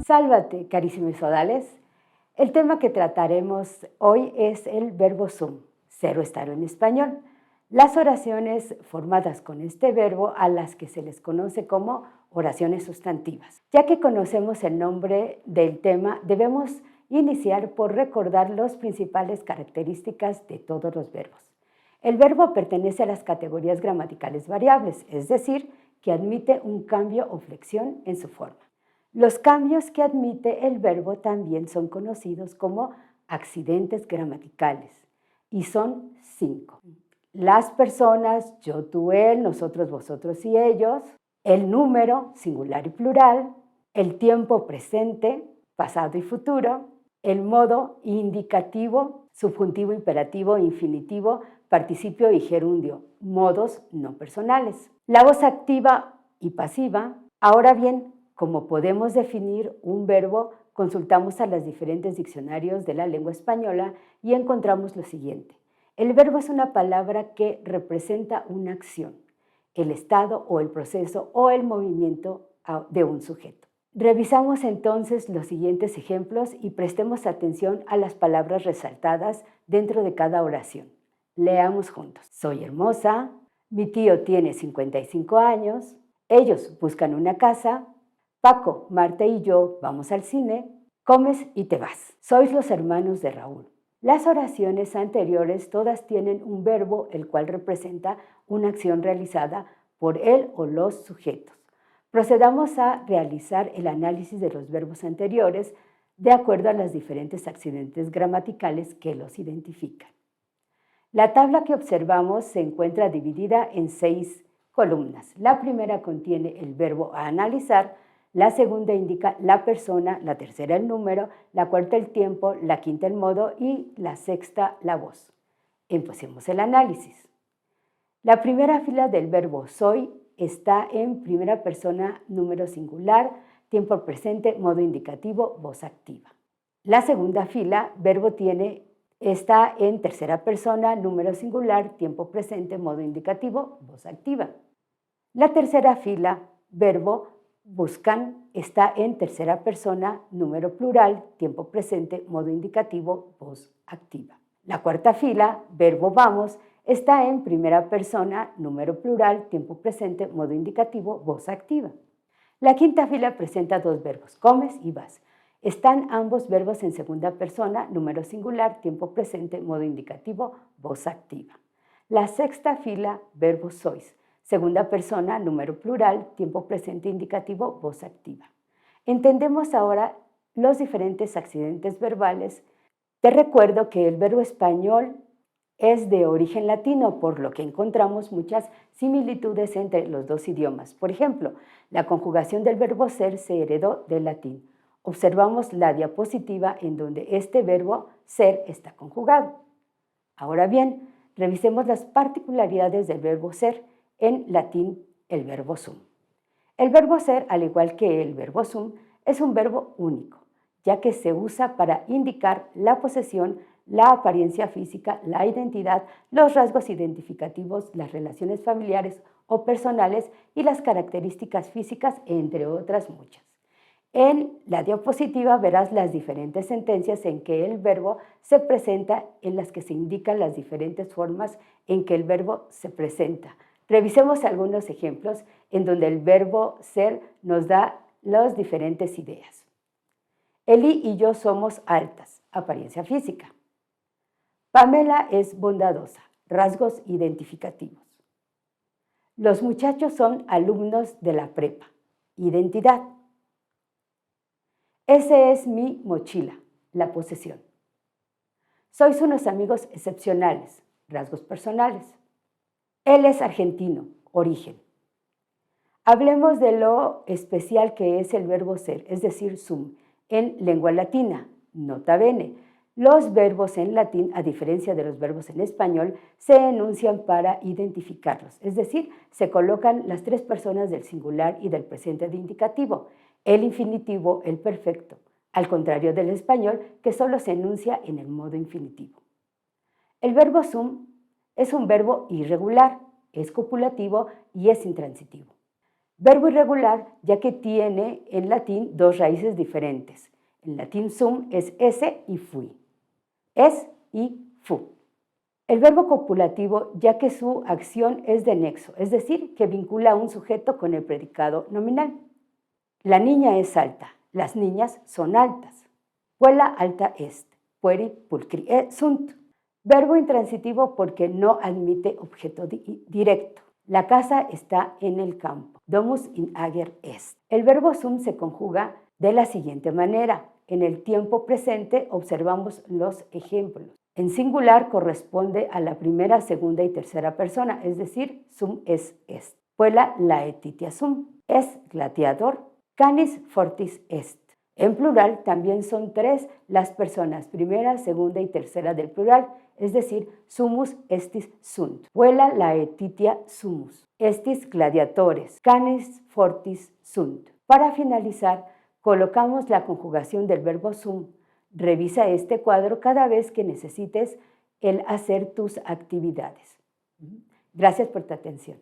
Sálvate, carísimos sodales. El tema que trataremos hoy es el verbo sum, ser o estar en español. Las oraciones formadas con este verbo a las que se les conoce como oraciones sustantivas. Ya que conocemos el nombre del tema, debemos iniciar por recordar las principales características de todos los verbos. El verbo pertenece a las categorías gramaticales variables, es decir, que admite un cambio o flexión en su forma. Los cambios que admite el verbo también son conocidos como accidentes gramaticales y son 5. Las personas, yo, tú, él, nosotros, vosotros y ellos, el número, singular y plural, el tiempo presente, pasado y futuro, el modo indicativo, subjuntivo, imperativo, infinitivo, participio y gerundio, modos no personales. La voz activa y pasiva. Ahora bien, como podemos definir un verbo, consultamos a los diferentes diccionarios de la lengua española y encontramos lo siguiente. El verbo es una palabra que representa una acción, el estado o el proceso o el movimiento de un sujeto. Revisamos entonces los siguientes ejemplos y prestemos atención a las palabras resaltadas dentro de cada oración. Leamos juntos. Soy hermosa, mi tío tiene 55 años, ellos buscan una casa, Paco, Marta y yo vamos al cine, comes y te vas. Sois los hermanos de Raúl. Las oraciones anteriores todas tienen un verbo el cual representa una acción realizada por él o los sujetos. Procedamos a realizar el análisis de los verbos anteriores de acuerdo a los diferentes accidentes gramaticales que los identifican. La tabla que observamos se encuentra dividida en 6 columnas. La primera contiene el verbo a analizar, la segunda indica la persona, la tercera el número, la cuarta el tiempo, la quinta el modo y la sexta la voz. Empecemos el análisis. La primera fila del verbo soy está en primera persona, número singular, tiempo presente, modo indicativo, voz activa. La segunda fila, verbo está en tercera persona, número singular, tiempo presente, modo indicativo, voz activa. La tercera fila, verbo buscan, está en tercera persona, número plural, tiempo presente, modo indicativo, voz activa. La cuarta fila, verbo vamos, está en primera persona, número plural, tiempo presente, modo indicativo, voz activa. La quinta fila presenta 2 verbos, comes y vas. Están ambos verbos en segunda persona, número singular, tiempo presente, modo indicativo, voz activa. La sexta fila, verbo sois. Segunda persona, número plural, tiempo presente indicativo, voz activa. Entendemos ahora los diferentes accidentes verbales. Te recuerdo que el verbo español es de origen latino, por lo que encontramos muchas similitudes entre los dos idiomas. Por ejemplo, la conjugación del verbo ser se heredó del latín. Observamos la diapositiva en donde este verbo ser está conjugado. Ahora bien, revisemos las particularidades del verbo ser. En latín, el verbo sum. El verbo ser, al igual que el verbo sum, es un verbo único, ya que se usa para indicar la posesión, la apariencia física, la identidad, los rasgos identificativos, las relaciones familiares o personales y las características físicas, entre otras muchas. En la diapositiva verás las diferentes sentencias en que el verbo se presenta, en las que se indican las diferentes formas en que el verbo se presenta. Revisemos algunos ejemplos en donde el verbo ser nos da las diferentes ideas. Eli y yo somos altas, apariencia física. Pamela es bondadosa, rasgos identificativos. Los muchachos son alumnos de la prepa, identidad. Ese es mi mochila, la posesión. Sois unos amigos excepcionales, rasgos personales. Él es argentino, origen. Hablemos de lo especial que es el verbo ser, es decir, sum, en lengua latina, nota bene. Los verbos en latín, a diferencia de los verbos en español, se enuncian para identificarlos, es decir, se colocan las 3 personas del singular y del presente de indicativo, el infinitivo, el perfecto, al contrario del español, que solo se enuncia en el modo infinitivo. El verbo sum es un verbo irregular, es copulativo y es intransitivo. Verbo irregular, ya que tiene en latín dos raíces diferentes. En latín sum es esse y fui. Es y fu. El verbo copulativo, ya que su acción es de nexo, es decir, que vincula a un sujeto con el predicado nominal. La niña es alta, las niñas son altas. Puella alta est, pueri pulcri sunt. Verbo intransitivo porque no admite objeto directo. La casa está en el campo. Domus in ager est. El verbo sum se conjuga de la siguiente manera. En el tiempo presente observamos los ejemplos. En singular corresponde a la primera, segunda y tercera persona, es decir, sum es est. Puella laetitia sum. Es gladiador. Canis fortis est. En plural también son tres las personas, primera, segunda y tercera del plural, es decir, sumus estis sunt. Puella laetitia sumus. Estis gladiatores. Canis fortis sunt. Para finalizar, colocamos la conjugación del verbo sum. Revisa este cuadro cada vez que necesites el hacer tus actividades. Gracias por tu atención.